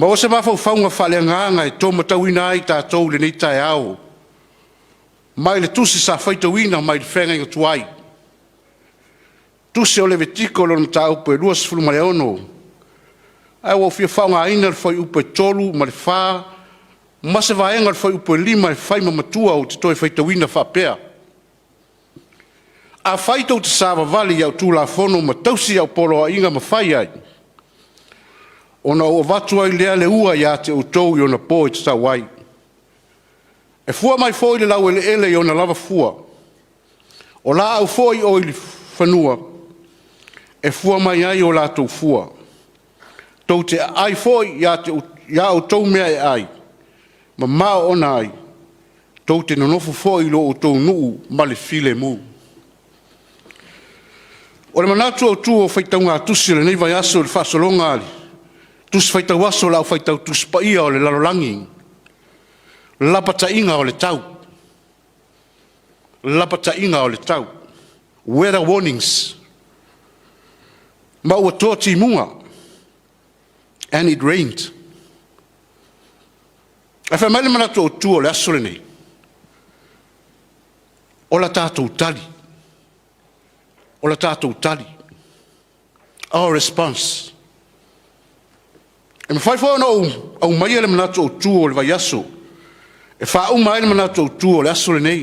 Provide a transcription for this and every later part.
Ma o se mawhauwhaunga whaleanganga e tō matauina ai tātou le nei tai au. Mai le tusi sa whaitauina mai le whenga inga tuai. Tusi o le vetiko lo na tā upe ruas fulu male ono. Ai wa fia whaunga aina le whai upe tolu ma le whaa. Ma se vaenga le whai upe lima le whai mamatua o te toi whaitauina whapea. A whaitau te sāwa vali au tūla whono ma tausi au polo a inga ma whai ai. Ona o watu ai lea le ua ia te utou i ona pō i te tawai. E fua mai fōi le lau ele i ona lava fua. O la au fōi o i whanua. E fua mai ai o la tau fua. Tau te ai fōi ia o tau mea e ai. Ma mao ona ai. Tau te nonofo fōi lo o tau nuu ma le file mu. O le manatu au tū o whaitau ngā tusi le nei vai aso le whasolonga ali. Tusi whaitau aso lau whaitau tusi pa ia o le lalolangi. Lapata inga o le tau. Lapata inga o le tau. Weather warnings. Ma ua tōti munga. And it rained. E wha maile manatu au tū o le aso le nei. O la tātou tali. O la tātou tali. Our response. E me whai whao au mai ele manatu au tū o le vai aso. E wha au mai ele manatu au tū o le aso le nei.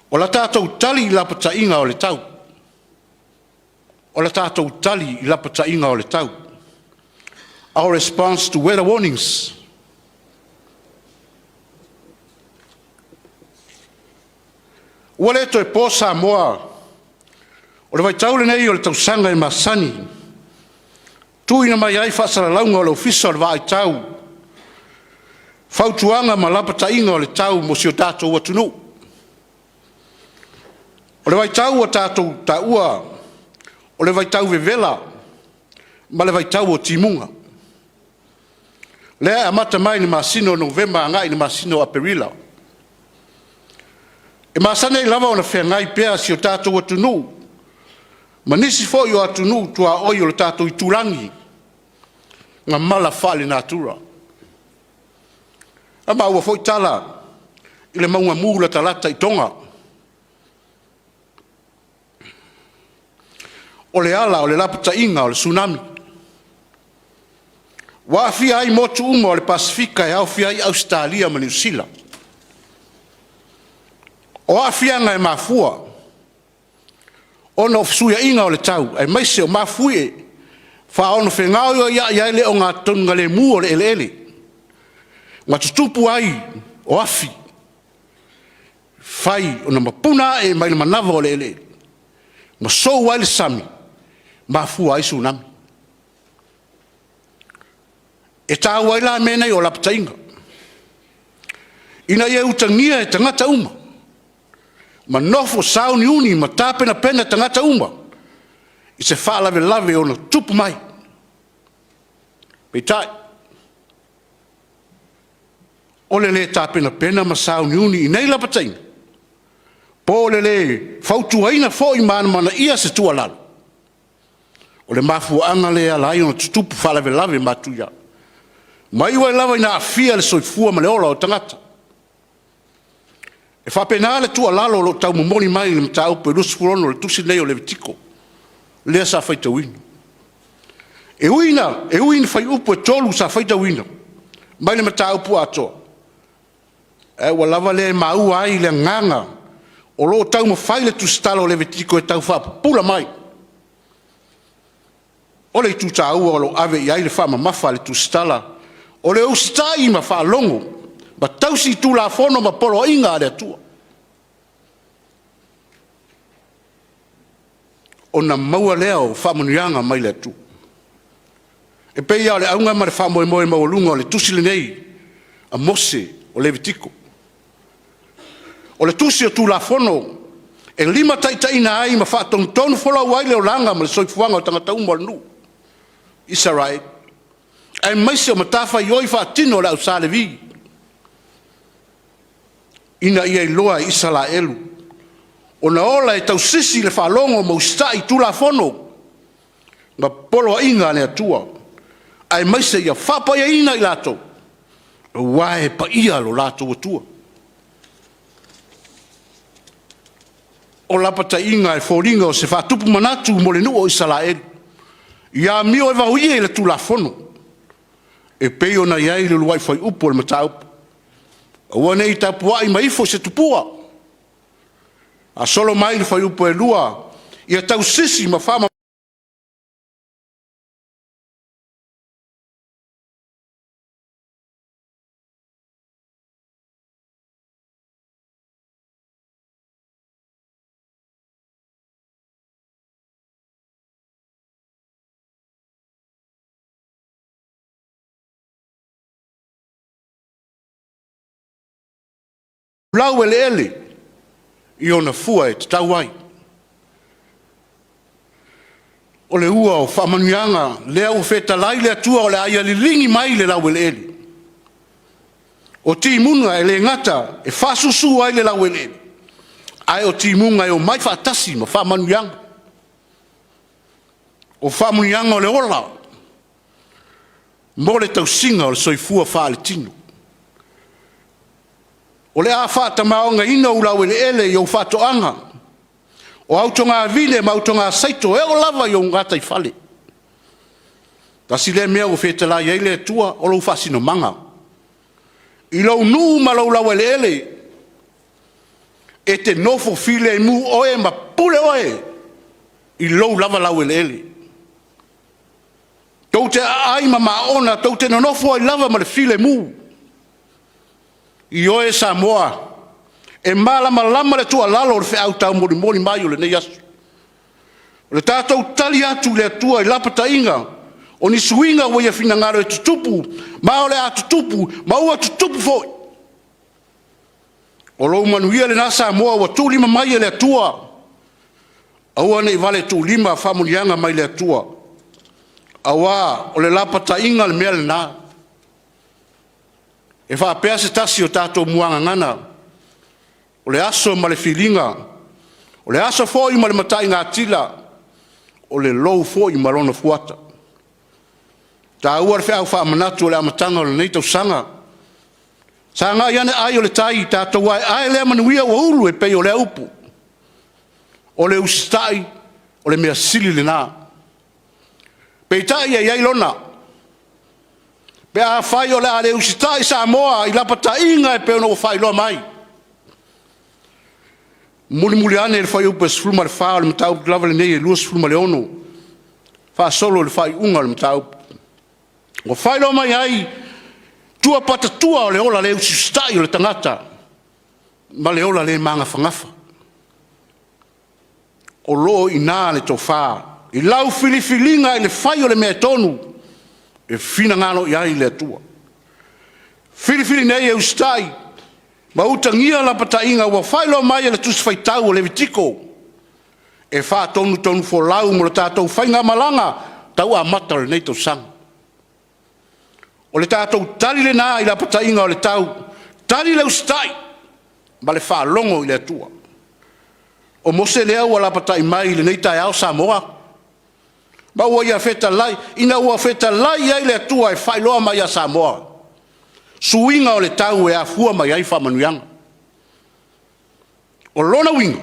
O la tātou tali I lapata inga o le tau. O la tātou tali I lapata inga o le tau. Our response to weather warnings. Ua le to e pō Samoa. O le vai tau le nei o le tausanga I masani. Tuina mai ai whaasara launga o le ofisa o le vai tau. Whautuanga ma lapata inga o le tau mo si o tātou atunu. O le vai tau o tātou taua. O le vai tau vevela. Ma le vai tau o timunga. Lea amata mai ni masino Novemba ngai ni masino Aperila. E masane lava o na whea ngai pea si o tātou atunu. Ma nisi fo I o atunu tua oi o le tātou I turangi. Ngā mala whale natura. Ama ua fo I tala. I le maunga mūla talata I tonga. O le ala, o le lapata inga, o le tsunami. Wa fia ai motu uma o le Pasifika e au fia ai Australia ma New Zealand. O a fia ngai mafua. Ono fsuia inga o le tau. Ai maise o mafue. Fa ono whengau ia ele o ngā tonga le mu o le ele. Ngā tutupu ai o afi. Fai o na mapuna e mai na manava o le ele. Ma sou wai le sami. Mafua ai tsunami. E tā wai la mena I o lapata inga. Ina ia utangia e tangata uma. Ma nofo sauni uni ma tāpena pena tangata uma. I se whaalave lave o na tupu mai. Pei tai. Ole le tāpena pena ma sauni uni I nei lapata inga. Po le whautuaina fo I mana ia se tua lalo. O le mafuanga le alai o na tupu whaalave lave matuia. Mai wai lava ina afia le soifua ma le ola o tangata. E whapena le tua lalo lo tau momoni mai le mta upe rusfurono le tusi nei o le vitiko. Lea sa whaita wina. E uina whai upu e tolu sa whaita wina. Mai le mta upu atoa. E wa lava le maua ai le nganga. O lo tau ma whai le tusitalo le vitiko e tau whapula mai. O le tuta ua o lo ave I ai le whama mafa le tusitala. O le ustai ma wha longo, ma tausi tu la fono ma polo inga le atua. O na maua leo wha manuianga mai le atua. E pei au le aunga ma le wha moe moe maulunga o le tusi le nei, a mose o le vitiko. O le tusi o tu la fono, e lima taitaina ai ma wha tonu fola wai leo langa ma le soifuanga o tangata umwa nu. Isa right. Ai maise o matafa I oi whaatino le au salevi. Ina ia I loa isa la elu. O na ola e tau sisi le whalongo ma ustai tu la fono. Ma polo inga le atua. ai mai se ia whapa ia ina I lato. Wae pa ia lo lato atua. O lapata inga e fōringa o se whatupu manatu mo le nua o Israeli. Ia mio e vahuia I le tulafono. E peo na iai le luai whai upo le mata upo. Ua nei tapua I maifo se tupua. A solo mai le whai upo e lua. Ia tau sisi ma whama. Lau ele I ona fua e te tau ai. O le ua o whamanuianga lea o wheta lai le atua o le aia li lingi mai le lau ele. O timunga e le ngata e whasusu ai le lau ele. Ai o timunga e o mai whaatasi ma whamanuianga. O whamanuianga o le ola. Mo le tausinga o le soifua wha le tino. O le a whata maonga ina ula ele I o whatoanga. O autonga vile ma autonga saito e o lava I o ngata I whale. Tasi le mea o whetala I ele tua o lau whasino manga. I lau nuu ma lau ele. E te nofo file mu oe ma pule oe. I lau lava lau ele. Tau te ai ma maona, tau te nofo ai lava ma le file mu. I oe Samoa, e malama le tua lalo le wheau tau mori mai o le nei asu. O le tātou tali atu le atua I lapata inga, o ni suinga o ia finangaro e tutupu, ma o le a tutupu, ma ua tutupu foi. O lou manuia le nasa Samoa wa tūlima mai le atua, aua nei vale tūlima whamunianga mai le atua. Awa o le lapata inga le mea le nā. E whaapea se tasi o tātou muanga ngana. O le aso ma le filinga. O le aso fōi ma le matai ngā tila. O le lou fōi ma lona fuata. Tā ua le wheau whaamanatu o le amatanga o le neitau sanga. Sa ngā iane ai o le tai tātou ai lea manuia o ulu e pei o le upu. O le ustai, o le mea sili le nā. Pei tai e iai lona. Pe a whai o le ale usitai Samoa I lapata inga e peo no whai loa mai. Muli ane le whai upa sfulma le whao le matau lava le nei e lua sfulma le ono. Wha solo le whai unga le matau. O whai loa mai ai tua pata tua o le ola le usitai o le tangata. Ma le ola le manga whangafa. O loo I nā le tō wha. I lau filifilinga I le whai o le mea tonu. E fina ngano I ai le atua. Fili nei e ustai. Ma utangia la pata inga ua whailo mai e le tusi whaitau o le vitiko. E wha tonu fo lau mo le tātou whainga malanga tau a mata le nei tau sang. O le tātou tali le nā I la pata inga o le tau. Tali le ustai. Ma le wha longo I le atua. O mose lea ua la pata I mai le nei tai au Samoa. Ma ua ia feta lai, ina ua feta lai ai le atua e whailoa mai a Samoa. Suinga o le tau e a fua mai ai whamanuianga. O lona winga,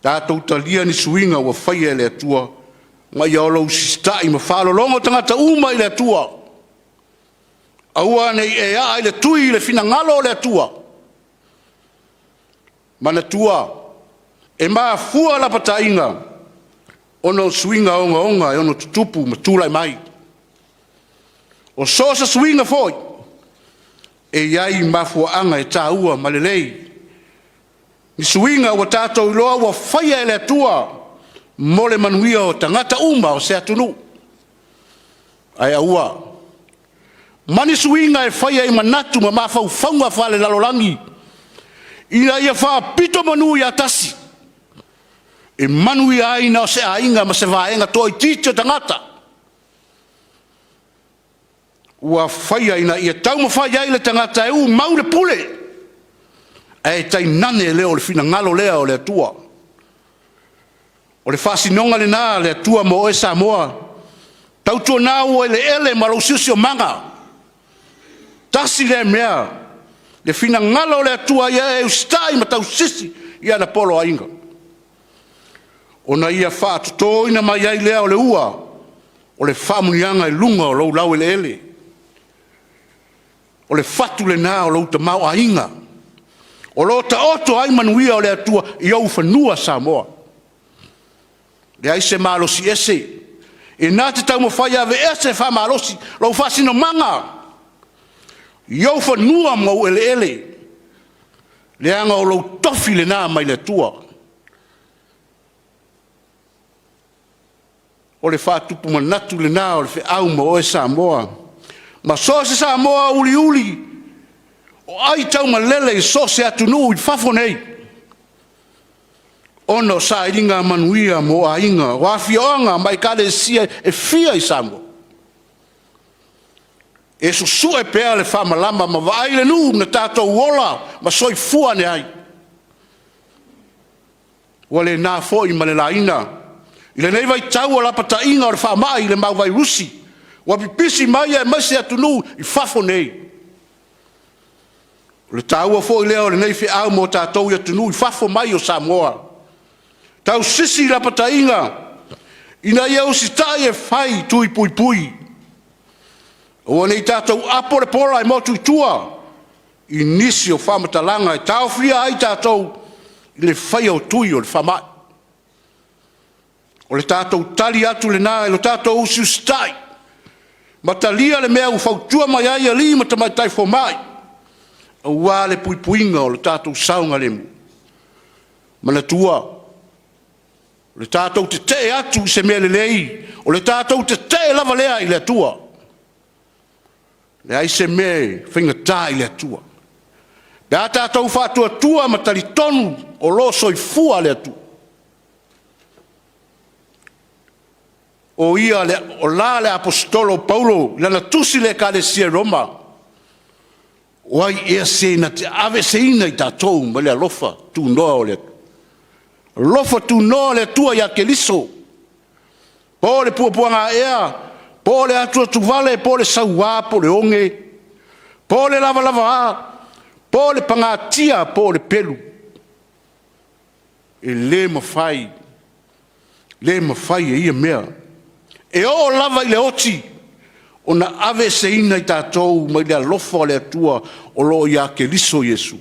tātou talia ni suinga ua whaia le atua, mai au lau sistai ma whalolongo tangata uma I le atua. Aua nei e a le tui le fina ngalo le atua. Mana tua, e maa fua la pata inga, ono swinga onga e ono tutupu matulai mai. O sosa swinga foi. E iai mafuaanga e tāua malelei. Ni swinga wa tātou iloa wa whaia ele atua. Mole manuia o tangata uma o se atunu. Ai aua. Mani swinga e whaia I manatu ma mafau whaunga whale lalolangi. Ina ia wha pito manu I atasi. E manui aina o se ainga ma se vaenga toi tito tangata. Ua whaia ina ia tau ma whaia ile tangata e u maure pule. E tai nane leo le fina ngalo lea o le atua. O le whasinonga le nā le atua mo e Samoa. Tautua nao ele ma lo sio manga. Tasi le mea. Le fina ngalo le atua ia e ustai ma tau sisi ia na polo ainga. Ona ia wha tuto ina mai ai lea o le ua. O le whamunianga e lunga o lau lau ele. O le fatu le nā o lau ta mau ainga. O lo ta oto ai manuia o le atua i au whanua Samoa. Le aise malosi ese. E nā te tau mawhai ave ese wha malosi. Lau whasino manga. I au whanua mau ele. Le anga o lau tofi le nā mai le atua. O le whatupu manatu le nā o le whi ma o e Samoa. Ma so se Samoa uli uli. O ai tau ma lele i so se atunu i whafo nei. Ono sa iringa manuia mo a inga. O a fionga mai kare sia e fia i Samoa. E su e pea le whamalama ma vai le nu na tātou wola ma soi fua ne ai. Wale nā fo i ma le laina. I le nei vai tau ala pata inga o le whamai i le mau vai rusi. Wa pipisi mai e maise atunu i whafo nei. Le tau a fo i leo le nei fi au mo tātou i atunu i whafo mai o Samoa. Tau sisi la pata inga. Ina iau si tai e whai tui pui pui. O nei tātou apo le pola i motu i tua. I nisi o whamatalanga e tau fia ai tātou i le whai o tui o le whamai. O le tātou tali atu le nā e lo tātou usi ustai. Matalia le mea ufautua mai ai ali ma tamai tai fo mai. Ua le puipuinga o le tātou saunga le mu. Mana tua. O le tātou te te atu se mea le lei. O le tātou te te lava lea i le atua. Le ai se mea whinga tā i le atua. Bea tātou whātua tua matali tonu o lo soi fua le atua. O ia o la le apostolo Paulo lana tusi le kalesia Roma. Wai ea se na te ave se ina i tātou ma le alofa tu noa o le lofa tu noa le tua ia ke liso. Po le puapuanga ea, po le atua tu vale, po le saua, po le onge, po le lava lava a, po le pangatia, po le pelu. E le mawhai e ia mea. E o lava i le oti, o na ave se ina i tātou mai le alofa o le atua o lo ia ke liso Yesu.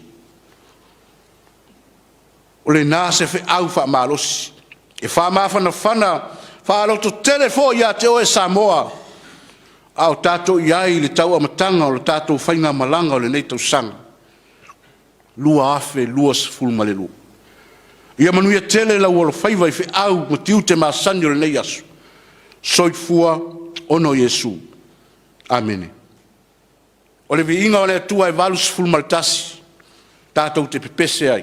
O le nā se fe au wha malosi. E wha mawhana whana, wha aloto telefo ia te oe Samoa. Au tātou iai le tau amatanga o le tātou whainga malanga o le nei tau sanga. Lua afe, lua se fulma le lua. Ia manuia tele lau alo whaiva i fe au matiu te maasani o le nei asu. Soifua ono Yesu. Amene. O le vi inga o le atua e valus fulmaltasi. Tātou te pepese ai.